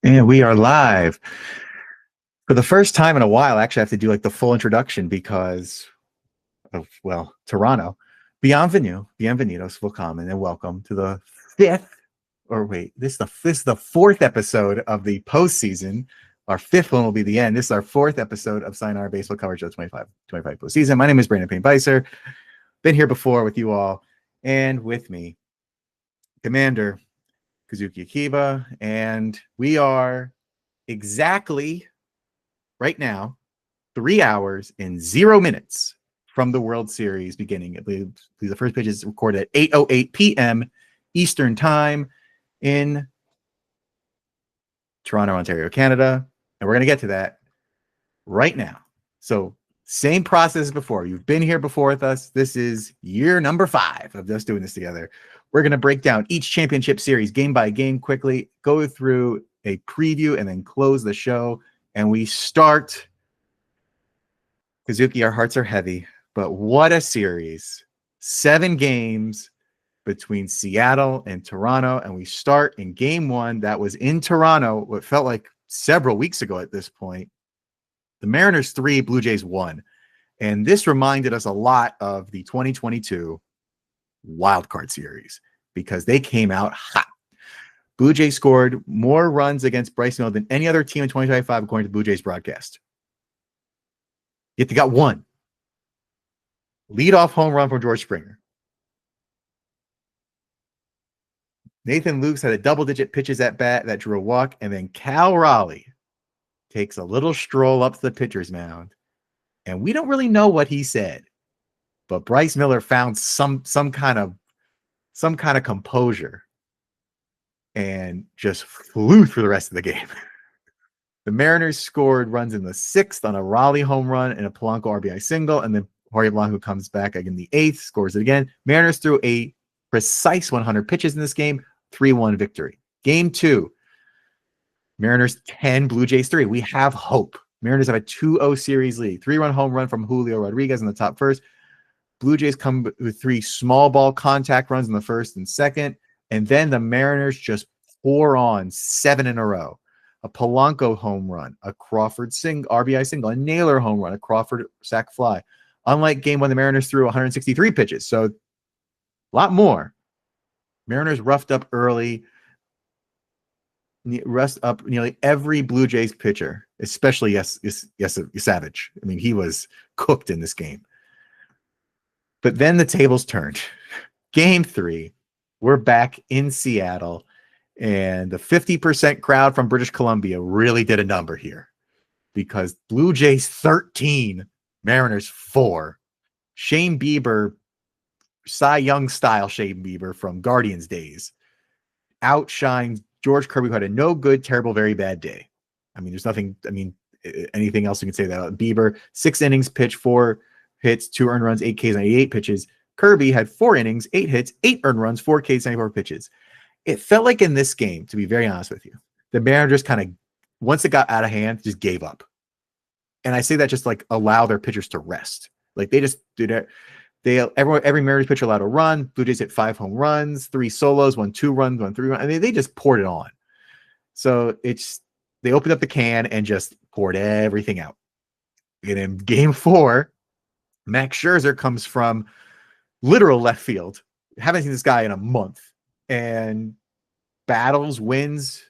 And we are live. For the first time in a while, actually, I have to do like the full introduction because of, well, Toronto. Bienvenidos, willkommen, and welcome to the this is the fourth episode of the postseason. Our fifth one will be the end. This is our fourth episode of Sayonara baseball coverage of the 25 postseason. My name is Brandon Payne-Beiser. Been here before with you all, and with me, Commander Kazuki Akiba, and we are exactly right now 3 hours and 0 minutes from the World Series beginning. I believe the first pitch is recorded at 8:08 p.m. Eastern Time in Toronto, Ontario, Canada, and we're going to get to that right now. So same process as before. You've been here before with us. This is year number 5 of us doing this together. We're going to break down each championship series game by game quickly, go through a preview, and then close the show. And we start, Kazuki, our hearts are heavy, but what a series. 7 games between Seattle and Toronto, and we start in game 1 that was in Toronto, what felt like several weeks ago at this point. The Mariners 3, Blue Jays 1. And this reminded us a lot of the 2022 wildcard series because they came out hot. Blue Jays scored more runs against Bryce Miller than any other team in 2025, according to Blue Jays broadcast. Yet they got one leadoff home run from George Springer. Nathan Lukes had a double-digit pitches at bat that drew a walk, and then Cal Raleigh takes a little stroll up to the pitcher's mound, and we don't really know what he said, but Bryce Miller found some kind of composure and just flew through the rest of the game. The Mariners scored runs in the 6th on a Raleigh home run and a Polanco RBI single, and then Jorge Blanco comes back again in the 8th, scores it again. Mariners threw a precise 100 pitches in this game, 3-1 victory. Game 2, Mariners 10, Blue Jays 3. We have hope. Mariners have a 2-0 series lead. 3-run home run from Julio Rodriguez in the top first. Blue Jays come with 3 small ball contact runs in the first and second. And then the Mariners just pour on 7 in a row. A Polanco home run, a Crawford RBI single, a Naylor home run, a Crawford sac fly. Unlike game 1, the Mariners threw 163 pitches. So a lot more. Mariners roughed up early. Rest up nearly every Blue Jays pitcher, especially yes, Savage. I mean, he was cooked in this game. But then the tables turned. Game 3, we're back in Seattle, and the 50% crowd from British Columbia really did a number here because Blue Jays 13, Mariners 4. Shane Bieber, Cy Young style Shane Bieber from Guardians days, outshined George Kirby, who had a no good, terrible, very bad day. I mean, there's nothing, anything else you can say that. Bieber, 6 innings pitched, 4 hits, 2 earned runs, 8 Ks, 98 pitches. Kirby had 4 innings, 8 hits, 8 earned runs, 4 Ks, 94 pitches. It felt like in this game, to be very honest with you, the Mariners kind of, once it got out of hand, just gave up. And I say that just like allow their pitchers to rest. Like they just did it. Every Mariners pitcher allowed a run. Blue Jays hit 5 home runs, 3 solos, 1 2 runs, 1 3 runs. I mean, they just poured it on. So they opened up the can and just poured everything out. And in game 4, Max Scherzer comes from literal left field. Haven't seen this guy in a month, and wins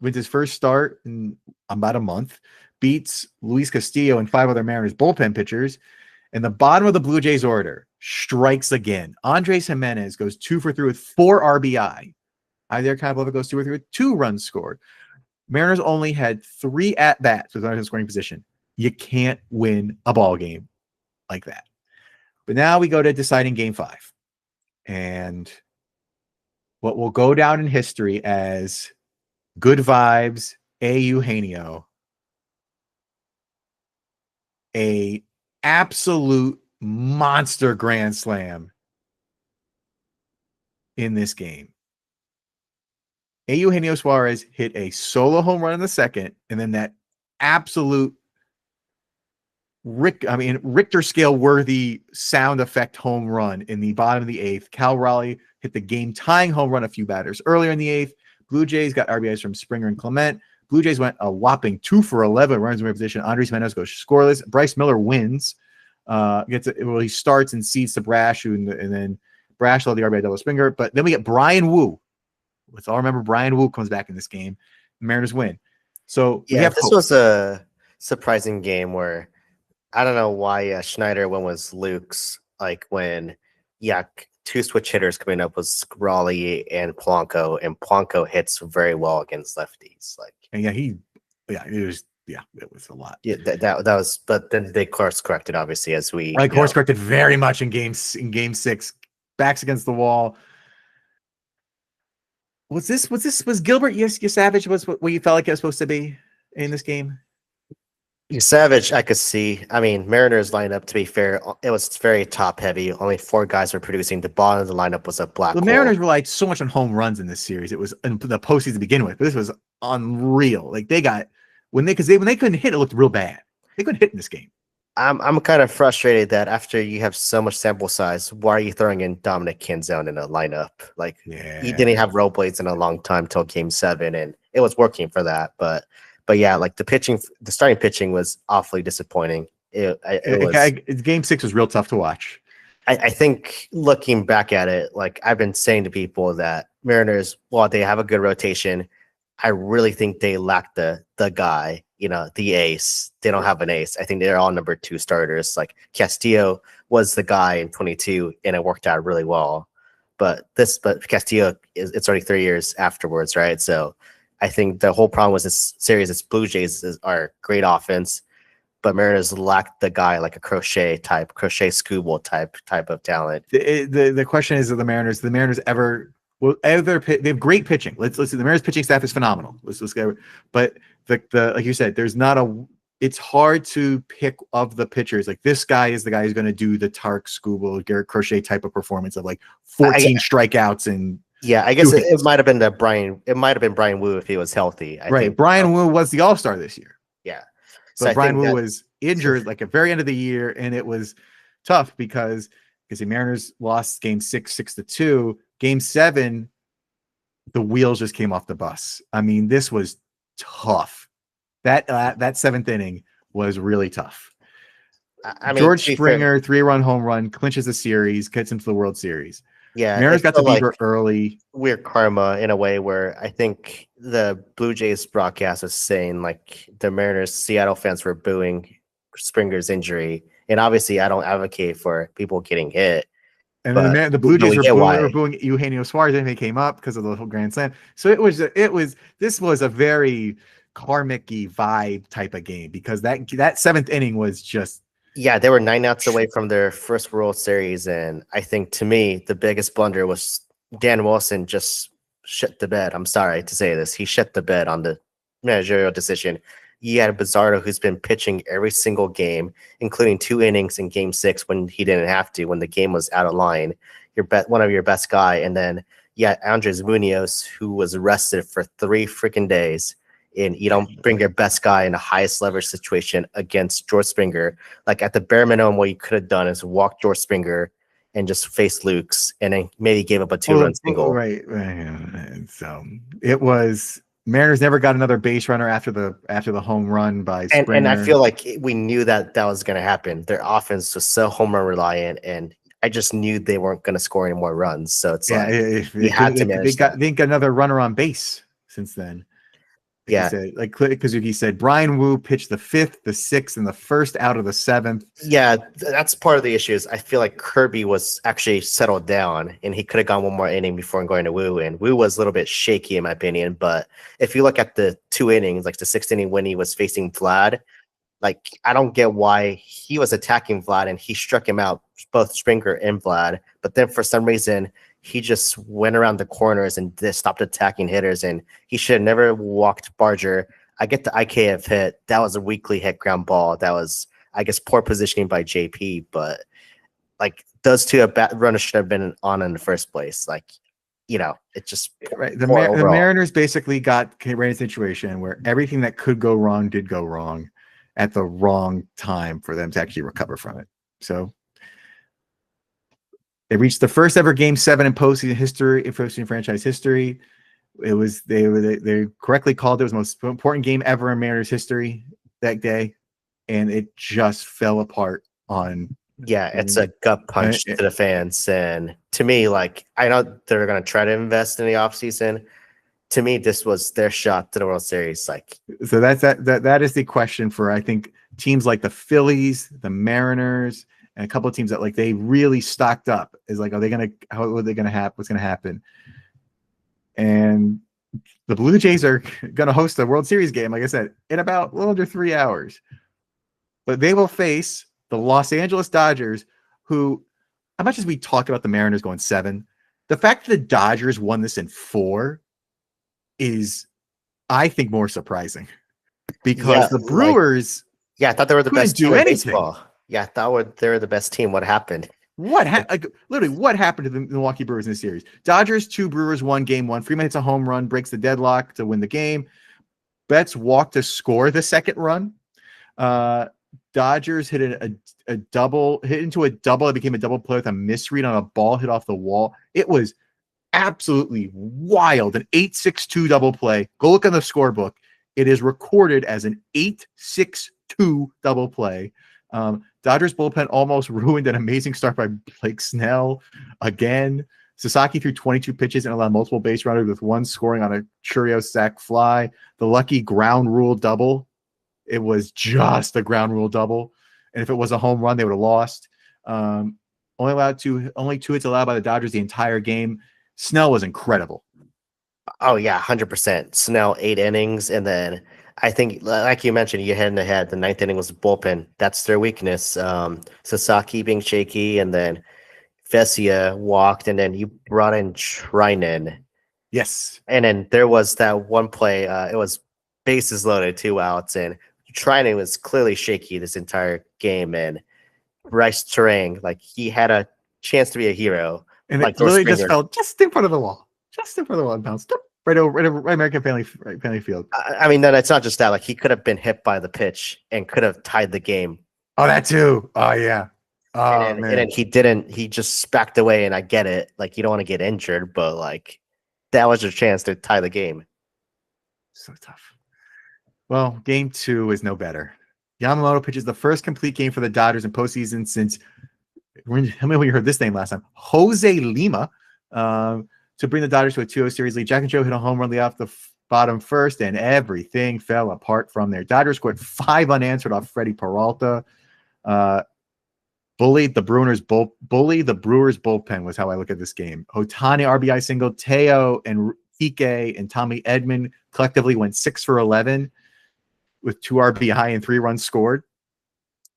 his first start in about a month, beats Luis Castillo and 5 other Mariners bullpen pitchers. And the bottom of the Blue Jays order strikes again. Andres Jimenez goes 2 for 3 with 4 RBI. Either Capoeira goes 2 for 3 with 2 runs scored. Mariners only had 3 at-bats with runners in scoring position. You can't win a ball game like that. But now we go to deciding game 5. And what will go down in history as good vibes, Eugenio, a absolute monster grand slam in this game. Eugenio Suarez hit a solo home run in the second, and then that absolute Richter scale worthy sound effect home run in the bottom of the 8th. Cal Raleigh hit the game tying home run a few batters earlier in the 8th. Blue Jays got RBIs from Springer and Clement. Blue Jays went a whopping 2 for 11 runs in position. Andres Meadows goes scoreless. Bryce Miller wins. He starts and seeds to Brash, and then Brash led the RBI double Springer. But then we get Brian Wu. Let's all remember Brian Wu comes back in this game. The Mariners win. So yeah, this was a surprising game where I don't know why Schneider went with Luke's, like when two switch hitters coming up was Raleigh and Polanco hits very well against lefties. Like, and it was a lot. Yeah, that was, but then they course corrected, obviously, as we course corrected very much in game 6. Backs against the wall. Was Gilbert Savage was what you felt like it was supposed to be in this game? Savage, I could see. I mean, Mariners lineup, to be fair, it was very top heavy. Only 4 guys were producing. The bottom of the lineup was a black hole. The Mariners relied so much on home runs in this series. It was in the postseason to begin with. But this was unreal. Like they got when they couldn't hit, it looked real bad. They couldn't hit in this game. I'm kind of frustrated that after you have so much sample size, why are you throwing in Dominic Canzone in a lineup? Like he didn't have rollerblades in a long time till Game 7, and it was working for that. But yeah, like the starting pitching was awfully disappointing. Game 6 was real tough to watch. I think looking back at it, like I've been saying to people that Mariners, while they have a good rotation, I really think they lack the guy, the ace. They don't have an ace. I think they're all number 2 starters. Like Castillo was the guy in 22, and it worked out really well. But Castillo it's already 3 years afterwards, right? So I think the whole problem with this series is Blue Jays are great offense, but Mariners lack the guy like a Crochet Scooble type of talent. The question is, the Mariners ever they have great pitching. Let's see. The Mariners pitching staff is phenomenal. Let's go. But the like you said, it's hard to pick of the pitchers. Like this guy is the guy who's going to do the Tark Scooble, Garrett Crochet type of performance of like 14 strikeouts and. Yeah, I guess it might have been Brian. It might have been Brian Wu if he was healthy. I think. Brian Wu was the All-Star this year. Yeah, so Brian Wu was injured like at very end of the year, and it was tough because the Mariners lost Game 6 6-2. Game 7, the wheels just came off the bus. I mean, this was tough. That 7th inning was really tough. I mean, George Springer 3-run home run clinches the series, gets into the World Series. Yeah, Mariners got the Bieber early. Weird karma in a way where I think the Blue Jays broadcast was saying like the Mariners Seattle fans were booing Springer's injury, and obviously I don't advocate for people getting hit. And then the Blue Jays were booing Eugenio Suarez, and they came up because of the whole Grand Slam. So this was a very karmic-y vibe type of game because that 7th inning was just. Yeah, they were 9 outs away from their first World Series, and I think to me the biggest blunder was Dan Wilson just shit the bed. I'm sorry to say this, he shit the bed on the managerial decision. You had Bizarro who's been pitching every single game, including 2 innings in Game 6 when he didn't have to, when the game was out of line. One of your best guy, and then Andres Munoz who was arrested for 3 freaking days. And you don't bring your best guy in the highest leverage situation against George Springer. Like at the bare minimum, what you could have done is walk George Springer and just face Luke's, and then maybe gave up a 2-run single. Right. So it was Mariners never got another base runner after the home run by Springer. And I feel like we knew that was going to happen. Their offense was so home run reliant, and I just knew they weren't going to score any more runs. So it's you had to manage. They didn't get another runner on base since then. Like Kazuki said, Brian Wu pitched the 5th, the 6th, and the first out of the 7th. Yeah, that's part of the issue. Is I feel like Kirby was actually settled down, and he could have gone one more inning before going to Wu. And Wu was a little bit shaky, in my opinion. But if you look at the 2 innings, like the 6th inning when he was facing Vlad, like I don't get why he was attacking Vlad and he struck him out, both Springer and Vlad. But then for some reason, he just went around the corners and stopped attacking hitters, and he should have never walked Barger. I get the IKF hit. That was a weakly hit ground ball. That was, I guess, poor positioning by JP, but like those 2 runners should have been on in the first place. Like, it just right. The Mariners basically ran a situation where everything that could go wrong did go wrong at the wrong time for them to actually recover from it. So they reached the first ever Game 7 in postseason history, in postseason franchise history. It was they correctly called it was the most important game ever in Mariners history that day, and it just fell apart on. Yeah, it's a gut punch to the fans. And to me, like, I know they're going to try to invest in the offseason. To me, this was their shot to the World Series. Like, so that is the question for, I think, teams like the Phillies, the Mariners, and a couple of teams that like they really stocked up. Is like, are they going to, how are they going to happen? What's going to happen? And the Blue Jays are going to host a World Series game, like I said, in about a little under 3 hours. But they will face the Los Angeles Dodgers, who, as much as we talk about the Mariners going 7, the fact that the Dodgers won this in 4 is, I think, more surprising. Because the Brewers, I thought they were the best team in baseball. Yeah, I thought they were the best team. What happened? Literally, what happened to the Milwaukee Brewers in this series? Dodgers 2, Brewers 1, game 1. Freeman hits a home run, breaks the deadlock to win the game. Betts walked to score the second run. Dodgers hit a double, hit into a double. It became a double play with a misread on a ball hit off the wall. It was absolutely wild. An 8-6-2 double play. Go look on the scorebook. It is recorded as an 8-6-2 double play. Dodgers bullpen almost ruined an amazing start by Blake Snell again. Sasaki threw 22 pitches and allowed multiple base runners, with one scoring on a Churio sac fly. The lucky ground rule double. It was just a ground rule double. And if it was a home run, they would have lost. Only 2 hits allowed by the Dodgers the entire game. Snell was incredible. Oh, yeah, 100%. Snell, 8 innings. And then I think, like you mentioned, you head to head. The 9th inning was the bullpen. That's their weakness. Sasaki being shaky, and then Vesia walked, and then you brought in Trinan. Yes. And then there was that one play. It was bases loaded, 2 outs, and Trinan was clearly shaky this entire game. And Bryce Terang, like, he had a chance to be a hero. And like it literally just fell just in front of the wall. Just in front of the wall and bounced right over American Family Field. I mean, then it's not just that. Like, he could have been hit by the pitch and could have tied the game. Oh, that too. Oh, yeah. Oh, and then he didn't. He just backed away, and I get it. Like, you don't want to get injured, but like, that was your chance to tie the game. So tough. Well, game 2 is no better. Yamamoto pitches the first complete game for the Dodgers in postseason since, how many of you heard this name last time? Jose Lima, to bring the Dodgers to a 2-0 series lead. Jack and Joe hit a home run off the bottom first, and everything fell apart from there. Dodgers scored 5 unanswered off Freddie Peralta. Bullied the Brewers bullpen was how I look at this game. Otani RBI single. Teo and Ike and Tommy Edman collectively went 6 for 11 with 2 RBI and 3 runs scored.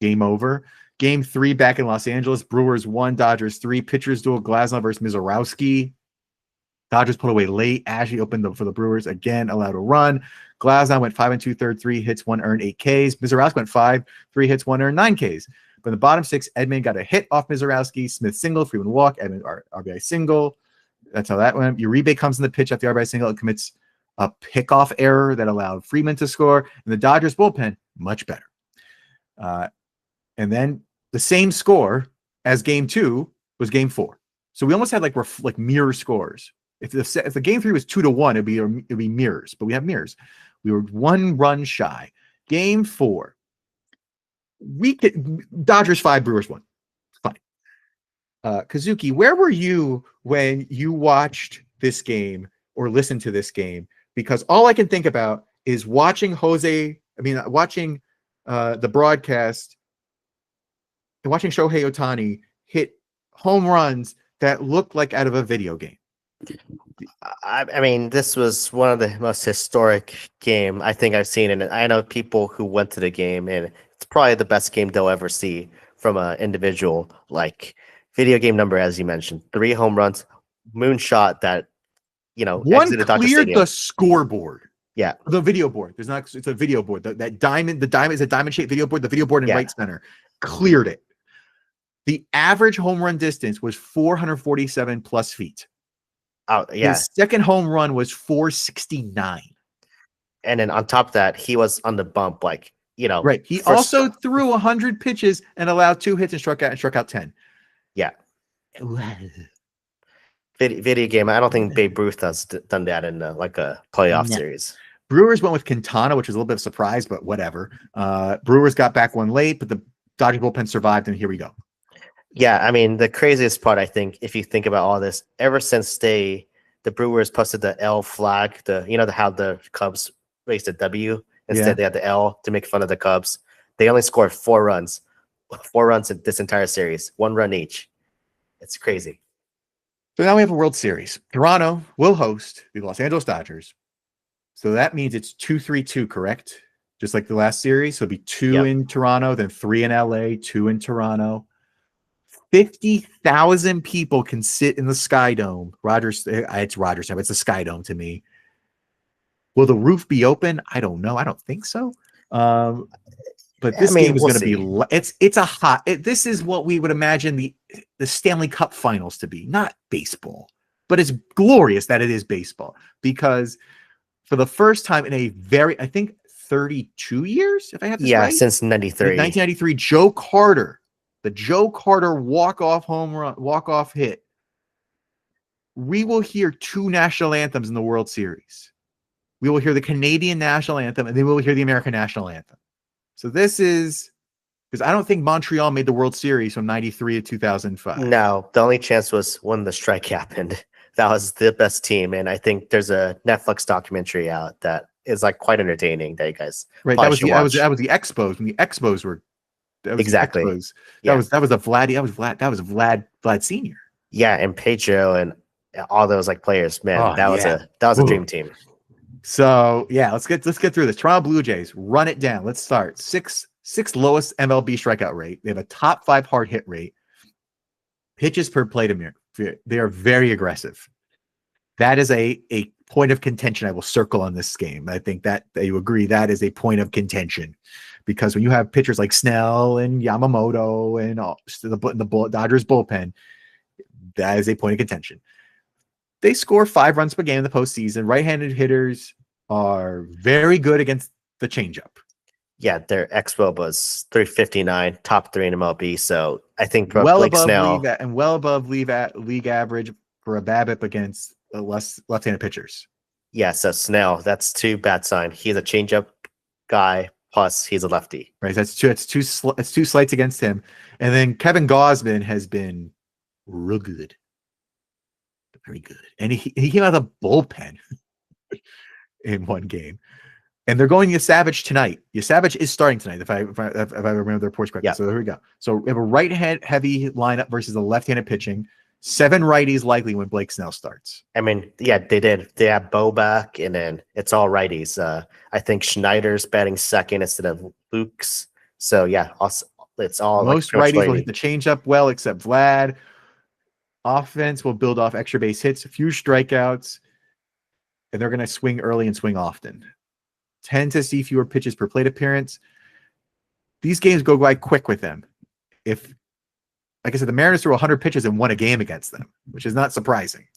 Game over. Game 3 back in Los Angeles. Brewers 1, Dodgers 3. Pitchers duel Glasnow versus Mizorowski. Dodgers put away late. Ashley opened for the Brewers again, allowed a run. Glasnow went 5 2/3, 3 hits, 1 earned, 8 Ks. Mizorowski went 5, 3 hits, 1 earned, 9 Ks. But in the bottom 6, Edman got a hit off Mizorowski. Smith single, Freeman walk, Edman RBI single. That's how that went. Uribe comes in the pitch after the RBI single and commits a pickoff error that allowed Freeman to score. And the Dodgers bullpen, much better. And then the same score as game 2 was game 4. So we almost had like mirror scores. If the game 3 was 2-1, it'd be mirrors, but we have mirrors. We were 1 run shy. Game 4, Dodgers 5, Brewers 1. Fine. Kazuki, where were you when you watched this game or listened to this game? Because all I can think about is watching the broadcast and watching Shohei Ohtani hit home runs that looked like out of a video game. I mean, this was one of the most historic game I think I've seen, and I know people who went to the game, and it's probably the best game they'll ever see from an individual. Like, video game number, as you mentioned, 3 home runs, moonshot that one cleared the scoreboard. Yeah, the video board. It's a video board. That diamond. The diamond is a diamond-shaped video board. The video board in right center cleared it. The average home run distance was 447 plus feet. Oh, yeah. His second home run was 469. And then on top of that, he was on the bump, Right. He also threw 100 pitches and allowed 2 hits and struck out 10. Yeah. video game. I don't think Babe Ruth has done that in like a playoff No. series. Brewers went with Quintana, which was a little bit of a surprise, but whatever. Brewers got back one late, but the Dodgers bullpen survived, and here we go. Yeah, I mean the craziest part, I think, if you think about all this, ever since the Brewers posted the L flag, how the Cubs raised the W instead they had the L to make fun of the Cubs. They only scored 4 runs, 4 runs in this entire series, 1 run each. It's crazy. So now we have a World Series. Toronto will host the Los Angeles Dodgers. So that means it's 2-3-2, correct? Just like the last series. So it'll be 2 in Toronto, then 3 in LA, 2 in Toronto. 50,000 people can sit in the Sky Dome. It's Rogers Center. It's the Sky Dome to me. Will the roof be open? I don't know. I don't think so. But this game is going to be. It's a hot. This is what we would imagine the Stanley Cup Finals to be. Not baseball, but it's glorious that it is baseball because for the first time in I think 32 years, if I have this right, since 93, 1993, the Joe Carter walk-off hit. We will hear 2 national anthems in the World Series. We will hear the Canadian national anthem, and then we will hear the American national anthem. So this is because I don't think Montreal made the World Series from 93 to 2005. No, the only chance was when the strike happened. That was the best team, and I think there's a Netflix documentary out that is like quite entertaining that you guys that was the Expos when the Expos were exactly. Expos. That was Vlad Senior. Yeah, and Pedro and all those like players, man. That was a dream team. So yeah, let's get through this. Toronto Blue Jays, run it down. Let's start. Sixth lowest MLB strikeout rate. They have a top 5 hard hit rate. Pitches per plate appearance. They are very aggressive. That is a point of contention I will circle on this game. I think that you agree that is a point of contention because when you have pitchers like Snell and Yamamoto and the Dodgers bullpen, that is a point of contention. They score 5 runs per game in the postseason. Right-handed hitters are very good against the changeup. Yeah, their xFOB was 359, top 3 in MLB. So I think well above league average for a BABIP against left-handed pitchers. Yeah, so Snell, that's 2 bad sign. He's a changeup guy, plus he's a lefty. Right, that's two slights against him. And then Kevin Gausman has been real good. Very good. And he came out of the bullpen in one game. And they're going to Savage tonight. Savage is starting tonight, if I remember the reports correctly. Yeah. So there we go. So we have a right-hand heavy lineup versus a left-handed pitching. 7 righties likely when Blake Snell starts. I mean, yeah, they did. They have Bo back, and then it's all righties. I think Schneider's batting second instead of Luke's. So yeah, it's all most righties will hit the changeup well, except Vlad. Offense will build off extra base hits, a few strikeouts, and they're going to swing early and swing often. Tend to see fewer pitches per plate appearance. These games go by quick with them. Like I said, the Mariners threw 100 pitches and won a game against them, which is not surprising.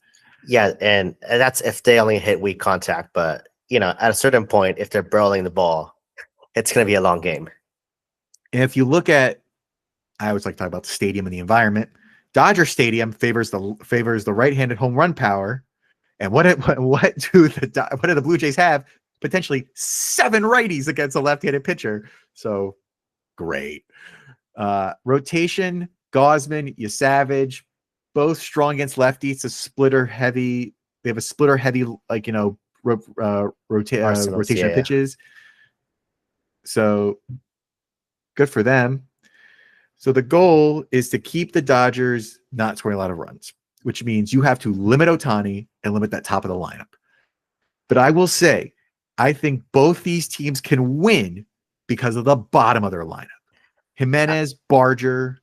Yeah, and that's if they only hit weak contact. But, at a certain point, if they're barreling the ball, it's going to be a long game. And if you look at, I always like to talk about the stadium and the environment. Dodger Stadium favors the right-handed home run power. And what do the Blue Jays have? Potentially 7 righties against a left-handed pitcher. So great. Rotation, Gausman, Savage, both strong against lefties. A splitter heavy. They have a splitter heavy, rotation of pitches. So good for them. So the goal is to keep the Dodgers not scoring a lot of runs, which means you have to limit Ohtani and limit that top of the lineup. But I will say, I think both these teams can win because of the bottom of their lineup. Jimenez, Barger,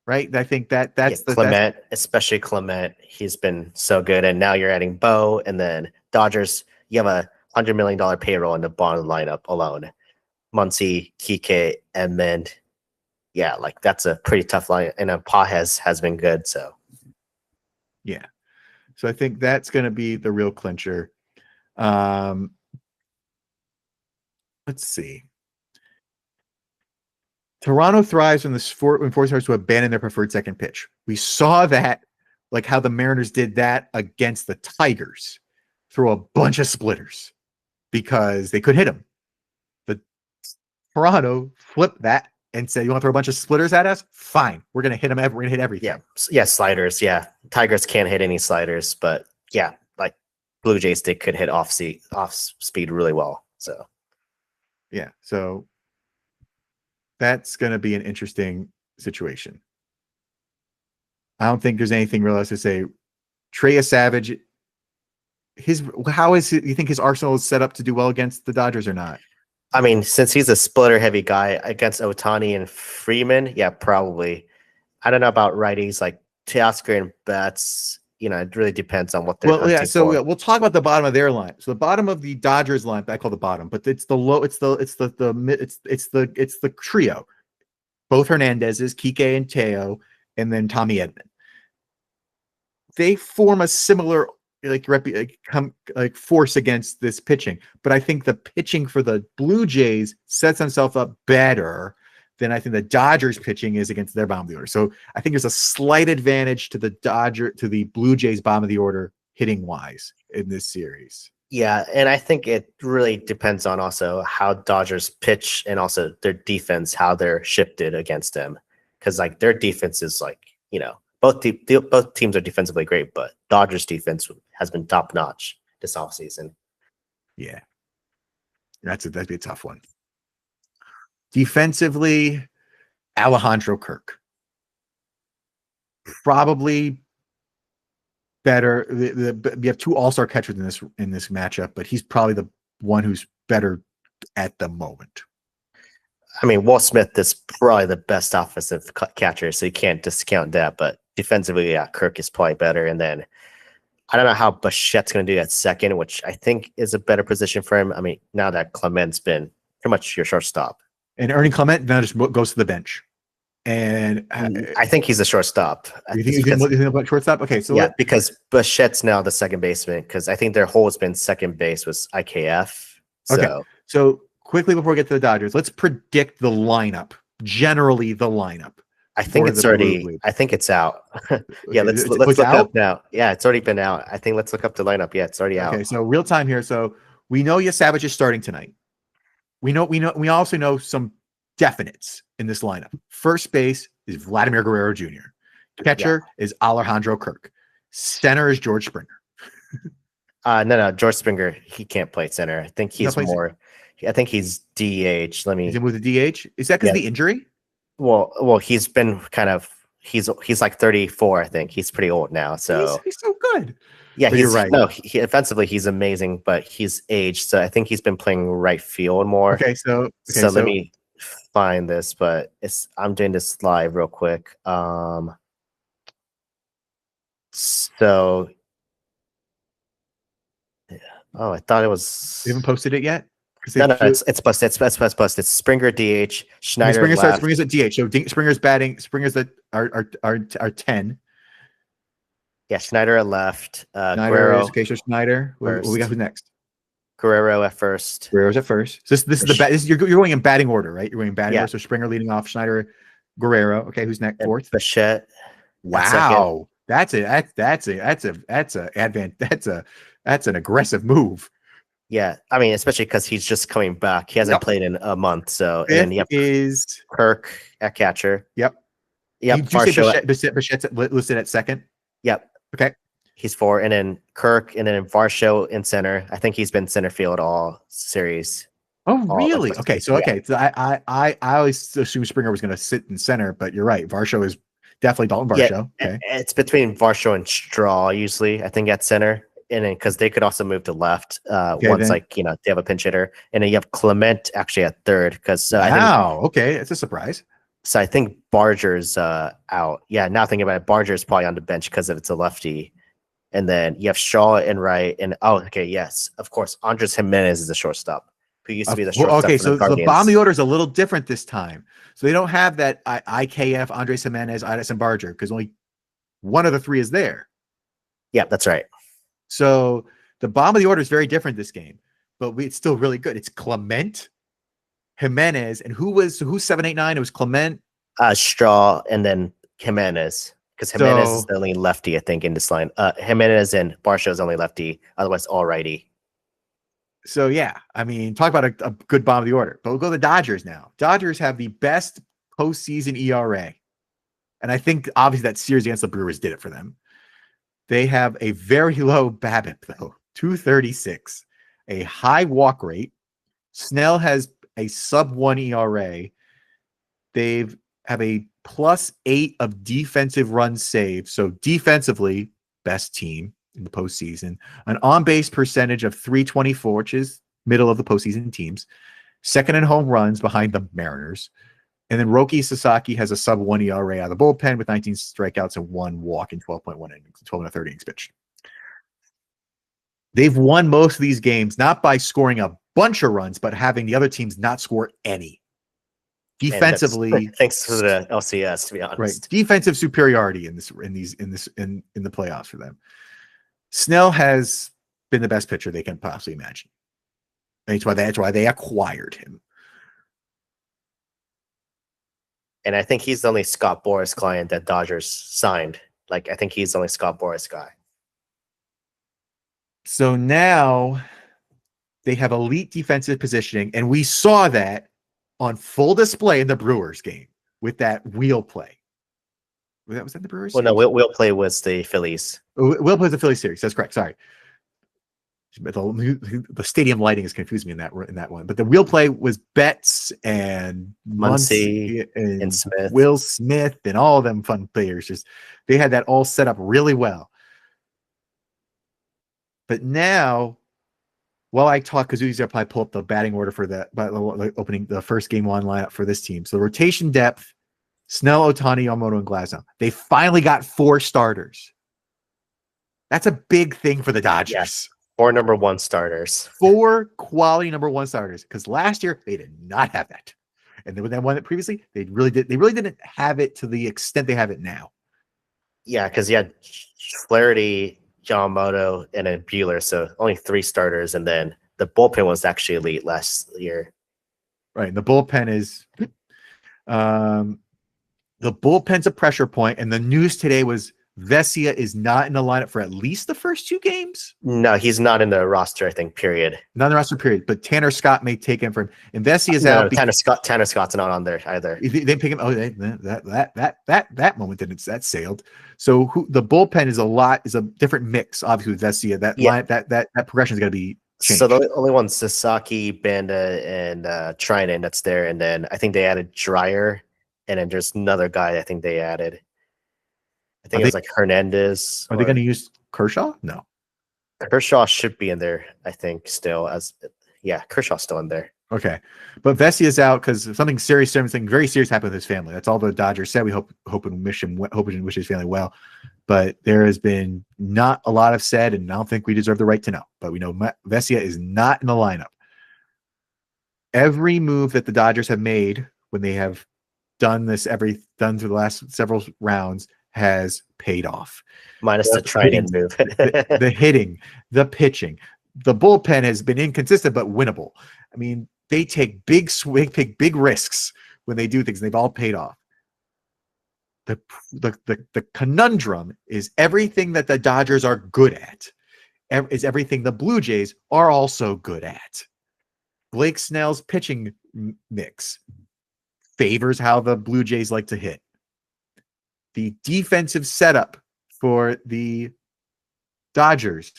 right? I think that's Clement, especially Clement. He's been so good. And now you're adding Bo, and then Dodgers, you have a $100 million payroll in the bottom lineup alone. Muncy, Kike, and then that's a pretty tough line. And Pages has been good. So yeah. So I think that's going to be the real clincher. Let's see. Toronto thrives when when force starts to abandon their preferred second pitch. We saw that like how the Mariners did that against the Tigers, throw a bunch of splitters because they could hit them. The Toronto flipped that and said, "You want to throw a bunch of splitters at us? Fine, we're gonna hit them. We're gonna hit everything." Yeah, sliders. Yeah, Tigers can't hit any sliders, but yeah, like Blue Jays could hit off speed really well. So yeah, so that's gonna be an interesting situation. I don't think there's anything real else to say. Trey Savage, how is it? You think his arsenal is set up to do well against the Dodgers or not? I mean, since he's a splitter heavy guy against Otani and Freeman, yeah, probably. I don't know about righties like Teoscar and Betts. It really depends on what they're hunting for. We'll talk about the bottom of their line. So the bottom of the Dodgers line, I call the bottom, but it's the low. It's the trio. Both Hernandez's, Kike and Teo, and then Tommy Edman. They form a similar force against this pitching, but I think the pitching for the Blue Jays sets themselves up better than I think the Dodgers pitching is against their bottom of the order. So I think there's a slight advantage to the Blue Jays bottom of the order hitting wise in this series. Yeah, and I think it really depends on also how Dodgers pitch and also their defense, how they're shifted against them, because like their defense is both teams are defensively great, but Dodgers defense has been top notch this offseason. Yeah, that'd be a tough one. Defensively, Alejandro Kirk probably better. We have two all-star catchers in this matchup, but he's probably the one who's better at the moment. I mean, Will Smith is probably the best offensive catcher, so you can't discount that. But defensively, yeah, Kirk is probably better. And then I don't know how Bichette's going to do at second, which I think is a better position for him. I mean, now that Clement's been pretty much your shortstop. And Ernie Clement now just goes to the bench. And I think he's a shortstop. You think about shortstop? Okay, so yeah, because Bichette's now the second baseman, because I think their whole has been second base was IKF. So quickly before we get to the Dodgers, let's predict the lineup. Generally, the lineup. I think it's already. I think it's out. Yeah, let's look up now. Yeah, it's already been out. I think let's look up the lineup. Yeah, it's already out. Okay, so real time here. So we know Savage is starting tonight. We also know some definites in this lineup. First base is Vladimir Guerrero Jr. Catcher is Alejandro Kirk. Center is George Springer. No, George Springer, he can't play center. I think he's more. I think he's DH. He's in with the DH. Is that because of the injury? Well, he's been kind of. He's like 34. I think he's pretty old now. So he's so good. Yeah, you're right. No, offensively he's amazing, but he's aged. So I think he's been playing right field more. Okay, so let me find this, but I'm doing this live real quick. So I thought it was. You haven't posted it yet? No, it's busted. It's busted. It's Springer DH. Schneider. Springer's at DH. So Springer's batting. Springer's are 10. Yeah, Schneider at left. Guerrero. Okay, so Schneider. We got who's next? Guerrero at first. Guerrero's at first. So this is you're going in batting order, right? You're going in batting order. So Springer leading off. Schneider, Guerrero. Okay, who's next? Fourth. Bichette. Wow, that's an aggressive move. Yeah, I mean, especially because he's just coming back. He hasn't played in a month. So and then is Kirk at catcher. Yep. Did you say Bichette's listed at second? Yep. Okay. He's 4, and then Kirk, and then Varsho in center. I think he's been center field all series. Oh, really? Okay. So I always assumed Springer was going to sit in center, but you're right. Varsho is definitely Dalton Varsho. Yeah, okay. It's between Varsho and Straw usually. I think at center, and then because they could also move to left once they have a pinch hitter, and then you have Clement actually at third because okay, it's a surprise. So I think Barger's out. Yeah, now thinking about it, Barger's probably on the bench because it's a lefty. And then you have Shaw and right. And yes, of course, Andres Jimenez is the shortstop, who used to be the shortstop. Okay, so the bottom of the order is a little different this time. So they don't have that IKF, Andres Jimenez, Addison Barger, because only one of the three is there. Yeah, that's right. So the bottom of the order is very different this game, but it's still really good. It's Clement, Jimenez, and who's 7, 8, 9? It was Clement, Straw, and then Jimenez. Because Jimenez is So the only lefty, I think, in this line. Jimenez and Barsha is only lefty, otherwise all righty. So yeah, I mean, talk about a good bottom of the order. But we'll go to the Dodgers now. Dodgers have the best postseason ERA. And I think obviously that series against the Brewers did it for them. They have a very low BABIP, though, 236, a high walk rate. Snell has a sub-1 ERA. They have a +8 of defensive runs saved. So defensively, best team in the postseason. An on-base percentage of 324, which is middle of the postseason teams. Second in home runs behind the Mariners. And then Roki Sasaki has a sub-1 ERA out of the bullpen with 19 strikeouts and 1 walk in 12.1 innings, 12 and a third innings pitched. They've won most of these games not by scoring a bunch of runs, but having the other teams not score any. Defensively, thanks to the LCS, to be honest. Right, defensive superiority in the playoffs for them. Snell has been the best pitcher they can possibly imagine. That's why they acquired him. And I think he's the only Scott Boras client that Dodgers signed. Like, I think he's the only Scott Boras guy. So now they have elite defensive positioning, and we saw that on full display in the Brewers game with that wheel play. Was that the Brewers? Well, no, wheel play was the Phillies. Wheel play was the Phillies series. That's correct. Sorry. The stadium lighting is confusing me in that one. But the wheel play was Betts and Muncy and Smith. Will Smith and all of them fun players. Just they had that all set up really well. But now, while I talk, Kazuki's gonna probably pull up the batting order for that, but opening the first game one lineup for this team. So rotation depth: Snell, Ohtani, Yamamoto, and Glasnow. They finally got 4 starters. That's a big thing for the Dodgers. Yes. 4 number 1 starters. 4 quality number 1 starters. Because last year they did not have that, and then when they won it previously, they really didn't have it to the extent they have it now. Yeah, because you had Flaherty, Yamamoto, and a Buehler, so only 3 starters, and then the bullpen was actually elite last year. Right, and the bullpen is, the bullpen's a pressure point, and the news today was Vesia is not in the lineup for at least the first 2 games. No, he's not in the roster, I think, period. Not in the roster, period. But Tanner Scott may take him for him. And Vesia is out. Tanner Scott's not on there either. They pick him. Oh, that moment didn't. That sailed. So the bullpen is a different mix. Obviously, with Vesia, that progression is going to be changed. So the only one Sasaki, Banda, and Trinan that's there, and then I think they added Dreyer, and then there's another guy I think they added. I think it was like Hernandez. Are they going to use Kershaw? No. Kershaw should be in there, I think, still. Kershaw's still in there. Okay. But Vesia is out because something very serious happened with his family. That's all the Dodgers said. We hope and wish his family well. But there has been not a lot of said, and I don't think we deserve the right to know. But we know Vesia is not in the lineup. Every move that the Dodgers have made when they have done through the last several rounds has paid off. Minus the Trident move. the hitting, the pitching. The bullpen has been inconsistent but winnable. I mean, they take big risks when they do things, and they've all paid off. The conundrum is everything that the Dodgers are good at is everything the Blue Jays are also good at. Blake Snell's pitching mix favors how the Blue Jays like to hit. The defensive setup for the Dodgers,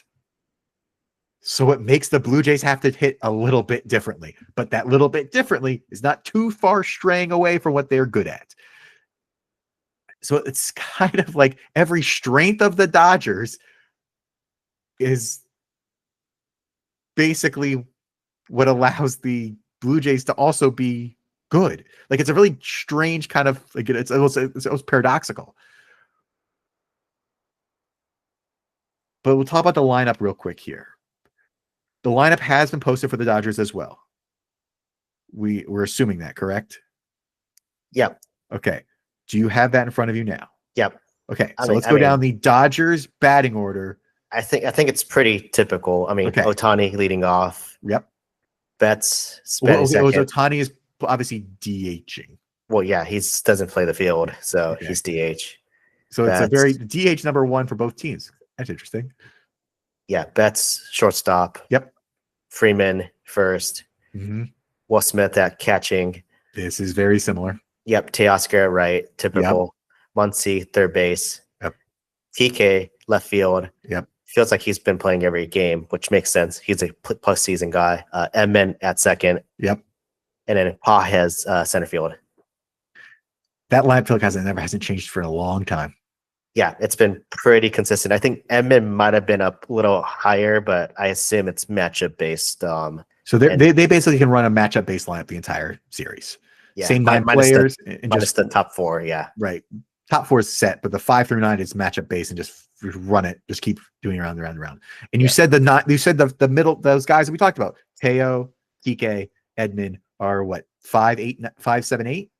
so it makes the Blue Jays have to hit a little bit differently. But that little bit differently is not too far straying away from what they're good at. So it's kind of like every strength of the Dodgers is basically what allows the Blue Jays to also be good. Like, it's a really strange kind of, like, it's almost paradoxical. But we'll talk about the lineup real quick here. The lineup has been posted for the Dodgers as well. We're assuming that, correct? Yep. Okay. Do you have that in front of you now? Yep. Okay. So let's go down the Dodgers batting order. I think it's pretty typical. I mean, okay. Ohtani leading off. Yep. Betts. Ohtani is obviously DHing. Well, yeah, he doesn't play the field, so he's DH. So it's a Betts. very DH number 1 for both teams. That's interesting. Yeah, Betts shortstop. Yep. Freeman first. Mm-hmm. Will Smith at catching. This is very similar. Yep. Teoscar at right. Typical. Yep. Muncy third base. Yep. TK left field. Yep. Feels like he's been playing every game, which makes sense. He's a postseason guy. Edman at second. Yep. And then Pa has center field. That lineup hasn't changed for a long time. Yeah, it's been pretty consistent. I think Edman might have been up a little higher, but I assume it's matchup based. So they basically can run a matchup based lineup the entire series. Yeah, same 9 players and just the top 4. Yeah, right. Top 4 is set, but the 5 through 9 is matchup based and just run it. Just keep doing around. And you said the middle, those guys that we talked about, Teo, TK, Edman are what 5, 7, 8.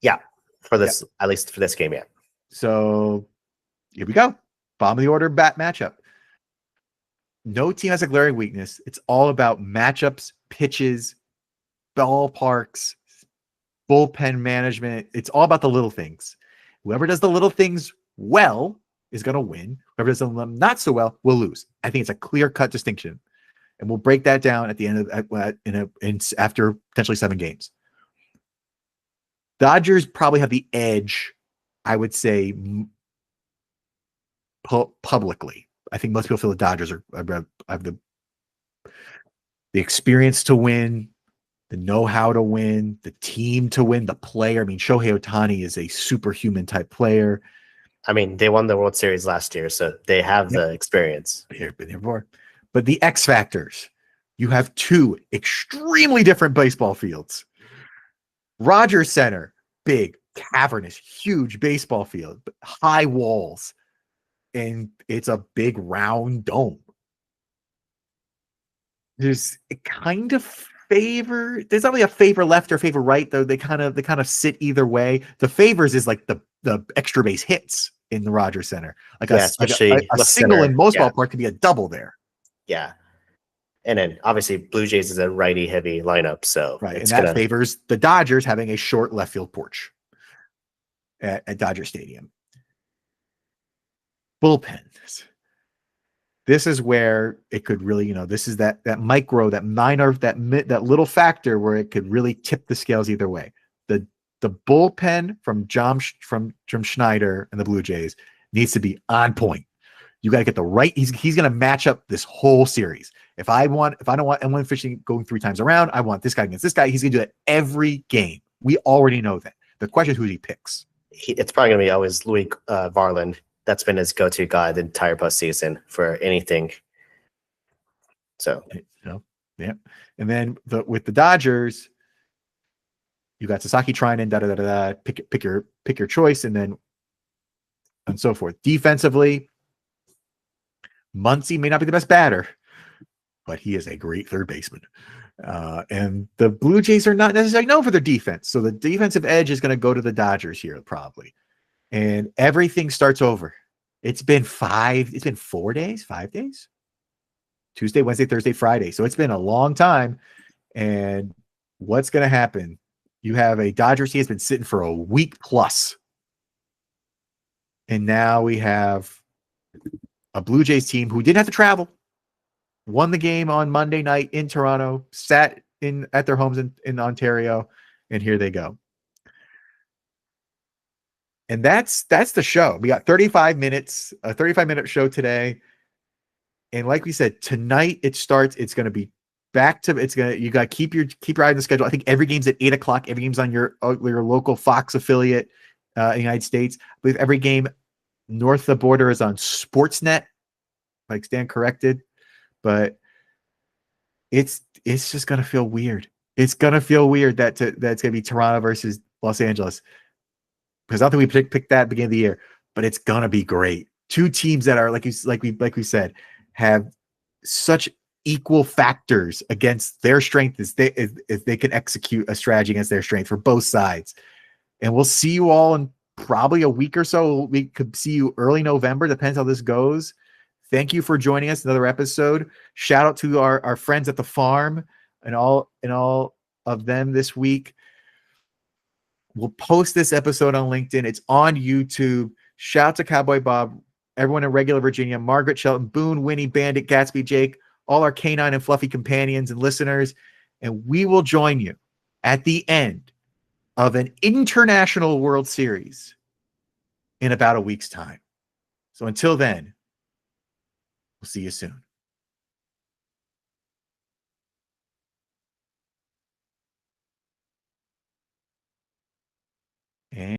Yeah, for this at least for this game, yeah. So here we go. Bottom of the order bat matchup. No team has a glaring weakness. It's all about matchups, pitches, ballparks, bullpen management. It's all about the little things. Whoever does the little things well is going to win. Whoever does them not so well will lose. I think it's a clear-cut distinction, and we'll break that down at the end of after potentially 7 games. Dodgers probably have the edge, I would say, publicly. I think most people feel the Dodgers have the experience to win, the know-how to win, the team to win, the player. I mean, Shohei Ohtani is a superhuman type player. I mean, they won the World Series last year, so they have the experience. Been here before. But the X factors, you have 2 extremely different baseball fields. Rogers Center, big, cavernous, huge baseball field, high walls, and it's a big round dome. There's a kind of favor. There's not really a favor left or favor right, though. They kind of sit either way. The favors is like the extra base hits in the Rogers Center. Like a single center, in most ballpark can be a double there. Yeah. And then obviously Blue Jays is a righty heavy lineup. So right. And that favors the Dodgers having a short left field porch at Dodger Stadium. Bullpens. This is where it could really, this is that micro, that minor, that little factor where it could really tip the scales either way. The bullpen from Schneider and the Blue Jays needs to be on point. You got to get the right. He's going to match up this whole series. If I don't want Emlyn Fishing going 3 times around, I want this guy against this guy. He's going to do that every game. We already know that. The question is who he picks. It's probably going to be always Louis Varland. That's been his go-to guy the entire postseason for anything. So, yeah. And then with the Dodgers, you got Sasaki Treinen, pick your choice, and so forth. Defensively, Muncy may not be the best batter, but he is a great third baseman. And the Blue Jays are not necessarily known for their defense, so the defensive edge is going to go to the Dodgers here probably. And everything starts over. It's been 5 days. Tuesday, Wednesday, Thursday, Friday. So it's been a long time. And what's going to happen? You have a Dodgers team that's been sitting for a week plus. And now we have a Blue Jays team who didn't have to travel, won the game on Monday night in Toronto, sat at their homes in Ontario, and here they go. And that's the show. We got 35 minutes, a 35-minute show today. And like we said, tonight it starts. It's going to be you got to keep your eye on the schedule. I think every game's at 8:00. Every game's on your local Fox affiliate in the United States. I believe every game north of the border is on Sportsnet. Like stand corrected, but it's just going to feel weird. It's going to feel weird that's going to be Toronto versus Los Angeles. Because I don't think we picked that at the beginning of the year, but it's gonna be great. 2 teams that are like we said have such equal factors against their strength as they can execute a strategy against their strength for both sides. And we'll see you all in probably a week or so. We could see you early November, depends how this goes. Thank you for joining us. Another episode. Shout out to our friends at the farm and all of them this week. We'll post this episode on LinkedIn. It's on YouTube. Shout out to Cowboy Bob, everyone in regular Virginia, Margaret, Shelton, Boone, Winnie, Bandit, Gatsby, Jake, all our canine and fluffy companions and listeners. And we will join you at the end of an international World Series in about a week's time. So until then, we'll see you soon.